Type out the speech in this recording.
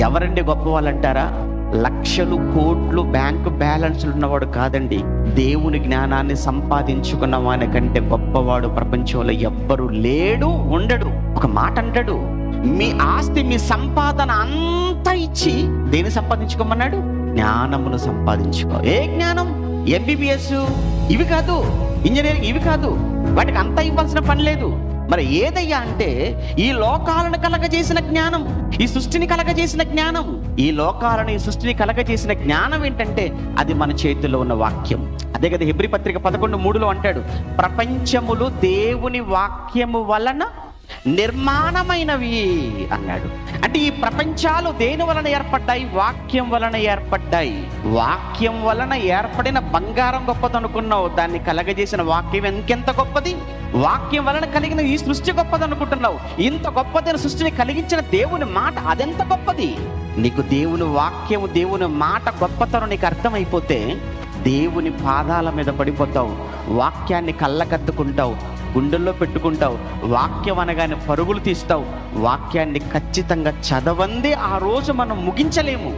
ఎవరండి గొప్పవాళ్ళు అంటారా? లక్షలు కోట్లు బ్యాంకు బ్యాలెన్స్లు ఉన్నవాడు కాదండి. దేవుని జ్ఞానాన్ని సంపాదించుకున్న వాని కంటే గొప్పవాడు ప్రపంచంలో ఎవ్వరు లేడు, ఉండడు. ఒక మాట అంటాడు, మీ ఆస్తి మీ సంపాదన అంతా ఇచ్చి దేని సంపాదించుకోమన్నాడు? జ్ఞానమును సంపాదించుకో. ఏ జ్ఞానం? ఎంబీబీఎస్ ఇవి కాదు, ఇంజనీరింగ్ ఇవి కాదు, వాటికి అంతా ఇవ్వాల్సిన పని లేదు. మరి ఏదయ్యా అంటే ఈ లోకాలను కలగజేసిన జ్ఞానం, ఈ సృష్టిని కలగజేసిన జ్ఞానం. ఈ లోకాలను ఈ సృష్టిని కలగజేసిన జ్ఞానం ఏంటంటే అది మన చేతిలో ఉన్న వాక్యం. అదే కదా హెబ్రీ పత్రిక 11:3 అంటాడు, ప్రపంచములు దేవుని వాక్యము వలన నిర్మాణమైనవి అన్నాడు. అంటే ఈ ప్రపంచాలు దేని వలన ఏర్పడ్డాయి? వాక్యం వలన ఏర్పడ్డాయి. వాక్యం వలన ఏర్పడిన బంగారం గొప్పది అనుకున్నావు, దాన్ని కలగజేసిన వాక్యం ఇంకెంత గొప్పది. వాక్యం వలన కలిగిన ఈ సృష్టి గొప్పది అనుకుంటున్నావు, ఇంత గొప్పదైన సృష్టిని కలిగించిన దేవుని మాట అదెంత గొప్పది. నీకు దేవుని వాక్యము, దేవుని మాట గొప్పతనం నీకు అర్థమైపోతే దేవుని పాదాల మీద పడిపోతావు, వాక్యాన్ని కళ్ళకద్దుకుంటావు, గుండెల్లో పెట్టుకుంటావు. వాక్యం అనగానే పరుగులు తీస్తావు. వాక్యాన్ని ఖచ్చితంగా చదవందే ఆ రోజు మనం ముగించలేము.